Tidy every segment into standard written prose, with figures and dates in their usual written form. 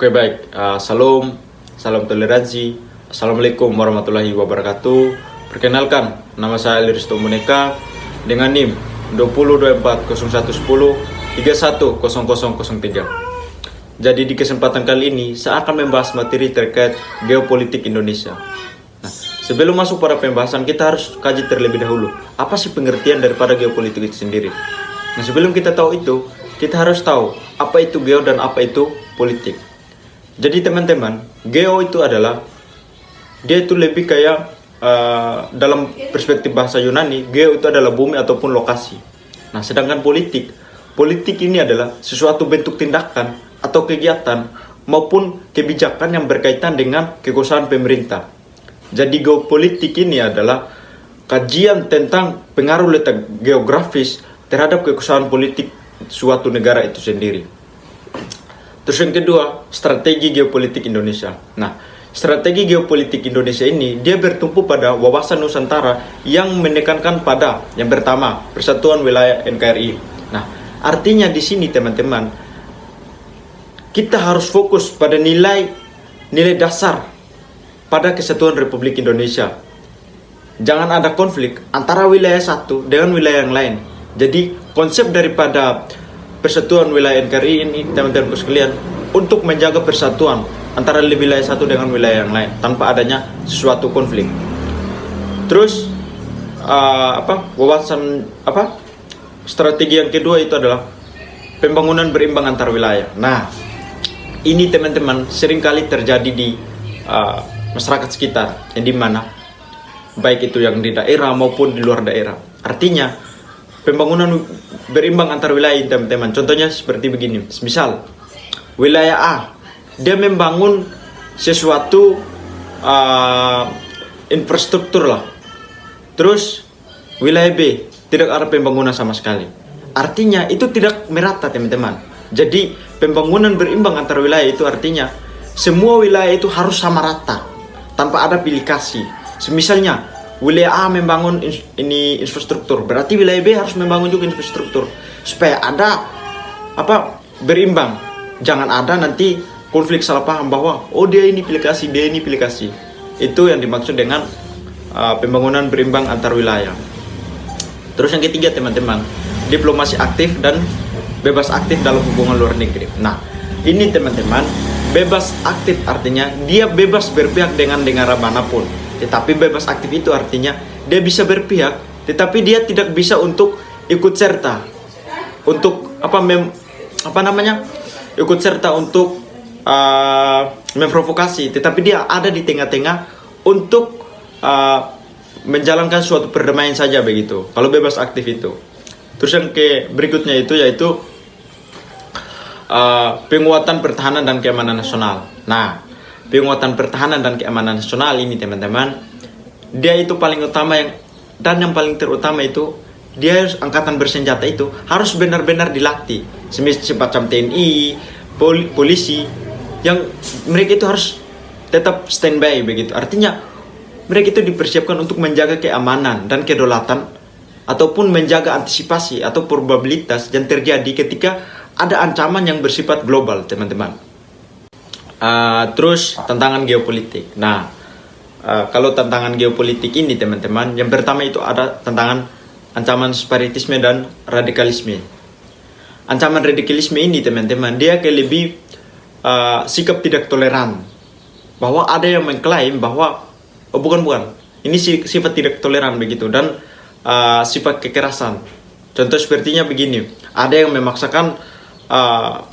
Oke baik, salam toleransi. Assalamualaikum warahmatullahi wabarakatuh. Perkenalkan, nama saya Liristo Moneka dengan NIM 20240110310003. Jadi di kesempatan kali ini saya akan membahas materi terkait geopolitik Indonesia. Nah, sebelum masuk pada pembahasan, kita harus kaji terlebih dahulu apa sih pengertian daripada geopolitik itu sendiri. Nah, sebelum kita tahu itu, kita harus tahu apa itu geo dan apa itu politik. Jadi teman-teman, geo itu adalah, dia itu lebih kayak dalam perspektif bahasa Yunani, geo itu adalah bumi ataupun lokasi. Nah, sedangkan politik ini adalah sesuatu bentuk tindakan atau kegiatan maupun kebijakan yang berkaitan dengan kekuasaan pemerintah. Jadi geopolitik ini adalah kajian tentang pengaruh letak geografis terhadap kekuasaan politik suatu negara itu sendiri. Terus yang kedua, strategi geopolitik Indonesia. Nah, strategi geopolitik Indonesia ini dia bertumpu pada wawasan Nusantara yang menekankan pada yang pertama, persatuan wilayah NKRI. Nah, artinya di sini teman-teman, kita harus fokus pada nilai dasar pada kesatuan Republik Indonesia. Jangan ada konflik antara wilayah satu dengan wilayah yang lain. Jadi konsep daripada persatuan wilayah NKRI ini teman-teman sekalian untuk menjaga persatuan antara wilayah satu dengan wilayah yang lain tanpa adanya sesuatu konflik. Terus strategi yang kedua itu adalah pembangunan berimbang antar wilayah. Nah, ini teman-teman seringkali terjadi di masyarakat sekitar, yang dimana baik itu yang di daerah maupun di luar daerah. Artinya pembangunan berimbang antar wilayah teman-teman. Contohnya seperti begini. Misal wilayah A, dia membangun sesuatu infrastruktur lah. Terus wilayah B tidak ada pembangunan sama sekali. Artinya itu tidak merata teman-teman. Jadi pembangunan berimbang antar wilayah itu artinya semua wilayah itu harus sama rata tanpa ada pilih kasih. Semisalnya wilayah A membangun ini infrastruktur, berarti wilayah B harus membangun juga infrastruktur supaya ada berimbang. Jangan ada nanti konflik salah paham bahwa dia ini pilih kasih, dia ini pilih kasih. Itu yang dimaksud dengan pembangunan berimbang antar wilayah. Terus yang ketiga teman-teman, diplomasi aktif dan bebas aktif dalam hubungan luar negeri. Nah, ini teman-teman, bebas aktif artinya dia bebas berpihak dengan negara manapun. Tetapi bebas aktif itu artinya dia bisa berpihak, tetapi dia tidak bisa untuk ikut serta untuk ikut serta untuk memprovokasi, tetapi dia ada di tengah-tengah untuk menjalankan suatu perdamaian saja begitu. Kalau bebas aktif itu. Terus yang berikutnya itu yaitu penguatan pertahanan dan keamanan nasional. Nah, penguatan pertahanan dan keamanan nasional ini teman-teman, dia itu paling utama yang paling terutama itu dia angkatan bersenjata itu harus benar-benar dilatih, semacam TNI, polisi, yang mereka itu harus tetap standby begitu. Artinya mereka itu dipersiapkan untuk menjaga keamanan dan kedaulatan ataupun menjaga antisipasi atau probabilitas yang terjadi ketika ada ancaman yang bersifat global teman-teman. Terus tantangan geopolitik. Nah, kalau tantangan geopolitik ini teman-teman, yang pertama itu ada tantangan ancaman separatisme dan radikalisme. Ancaman radikalisme ini teman-teman, dia lebih sikap tidak toleran. Bahwa ada yang mengklaim bahwa bukan, ini sifat tidak toleran begitu, dan sifat kekerasan. Contoh sepertinya begini, ada yang memaksakan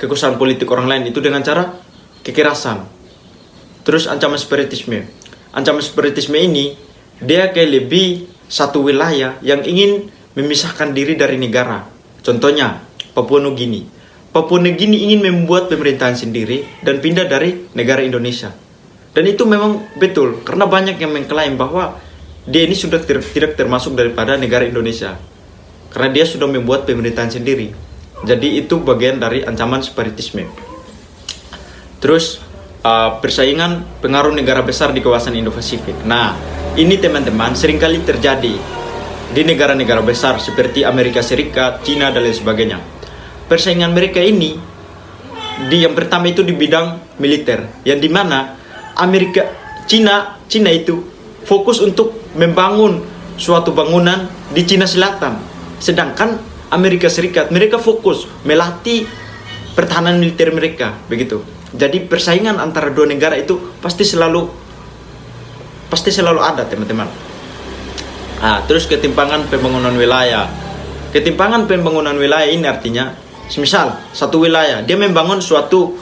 kekuasaan politik orang lain itu dengan cara kekerasan. Terus ancaman separatisme. Ancaman separatisme ini dia lebih satu wilayah yang ingin memisahkan diri dari negara. Contohnya Papua Nugini. Papua Nugini ingin membuat pemerintahan sendiri dan pindah dari negara Indonesia. Dan itu memang betul karena banyak yang mengklaim bahwa dia ini sudah tidak termasuk daripada negara Indonesia karena dia sudah membuat pemerintahan sendiri. Jadi itu bagian dari ancaman separatisme. Terus persaingan pengaruh negara besar di kawasan Indo-Pasifik. Nah, ini teman-teman seringkali terjadi di negara-negara besar seperti Amerika Serikat, Cina dan lain sebagainya. Persaingan mereka ini yang pertama itu di bidang militer, yang dimana Cina itu fokus untuk membangun suatu bangunan di Cina Selatan, sedangkan Amerika Serikat mereka fokus melatih pertahanan militer mereka, begitu. Jadi persaingan antara dua negara itu pasti selalu ada, teman-teman. Terus ketimpangan pembangunan wilayah. Ketimpangan pembangunan wilayah ini artinya, misal satu wilayah dia membangun suatu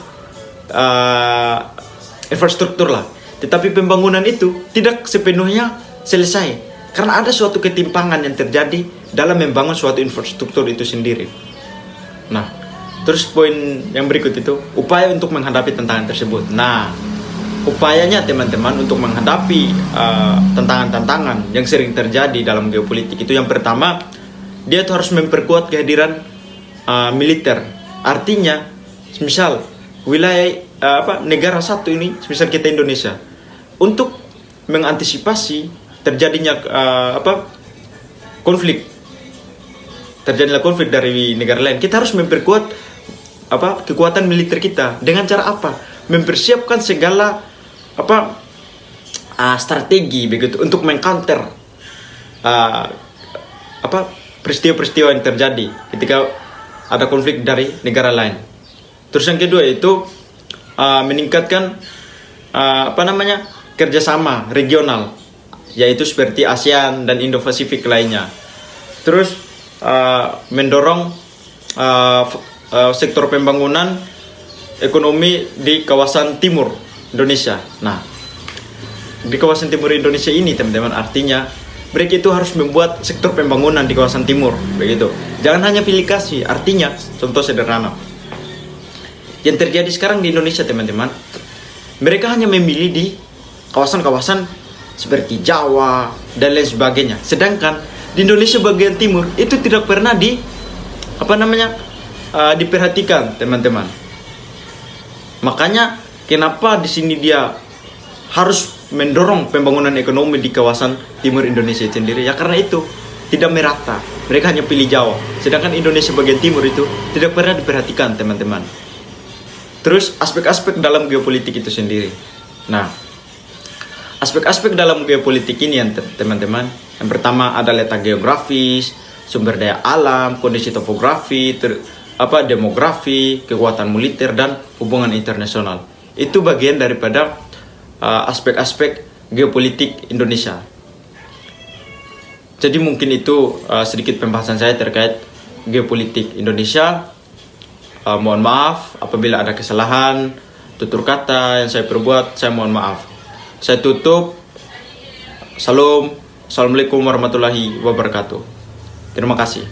infrastruktur lah, tetapi pembangunan itu tidak sepenuhnya selesai karena ada suatu ketimpangan yang terjadi dalam membangun suatu infrastruktur itu sendiri. Nah, terus poin yang berikut itu upaya untuk menghadapi tantangan tersebut. Nah, upayanya teman-teman untuk menghadapi tantangan-tantangan yang sering terjadi dalam geopolitik itu, yang pertama dia itu harus memperkuat kehadiran militer. Artinya, misal wilayah negara satu ini, misal kita Indonesia, untuk mengantisipasi terjadinya konflik dari negara lain, kita harus memperkuat kekuatan militer kita. Dengan cara apa? Mempersiapkan segala strategi begitu untuk mengcounter peristiwa-peristiwa yang terjadi ketika ada konflik dari negara lain. Terus yang kedua itu meningkatkan kerjasama regional, yaitu seperti ASEAN dan Indo-Pasifik lainnya. Terus mendorong sektor pembangunan ekonomi di kawasan timur Indonesia. Nah, di kawasan timur Indonesia ini, teman-teman, artinya mereka itu harus membuat sektor pembangunan di kawasan timur, begitu. Jangan hanya pilih kasih. Artinya, contoh sederhana yang terjadi sekarang di Indonesia, teman-teman, mereka hanya memilih di kawasan-kawasan seperti Jawa dan lain sebagainya. Sedangkan di Indonesia bagian timur itu tidak pernah diperhatikan, teman-teman. Makanya kenapa di sini dia harus mendorong pembangunan ekonomi di kawasan timur Indonesia sendiri? Ya karena itu tidak merata. Mereka hanya pilih Jawa, sedangkan Indonesia bagian timur itu tidak pernah diperhatikan, teman-teman. Terus aspek-aspek dalam geopolitik itu sendiri. Nah, aspek-aspek dalam geopolitik ini, teman-teman, yang pertama ada letak geografis, sumber daya alam, kondisi topografi, demografi, kekuatan militer, dan hubungan internasional. Itu bagian daripada aspek-aspek geopolitik Indonesia. Jadi mungkin itu sedikit pembahasan saya terkait geopolitik Indonesia. Mohon maaf apabila ada kesalahan tutur kata yang saya perbuat, saya mohon maaf. Saya tutup. Assalamualaikum warahmatullahi wabarakatuh. Terima kasih.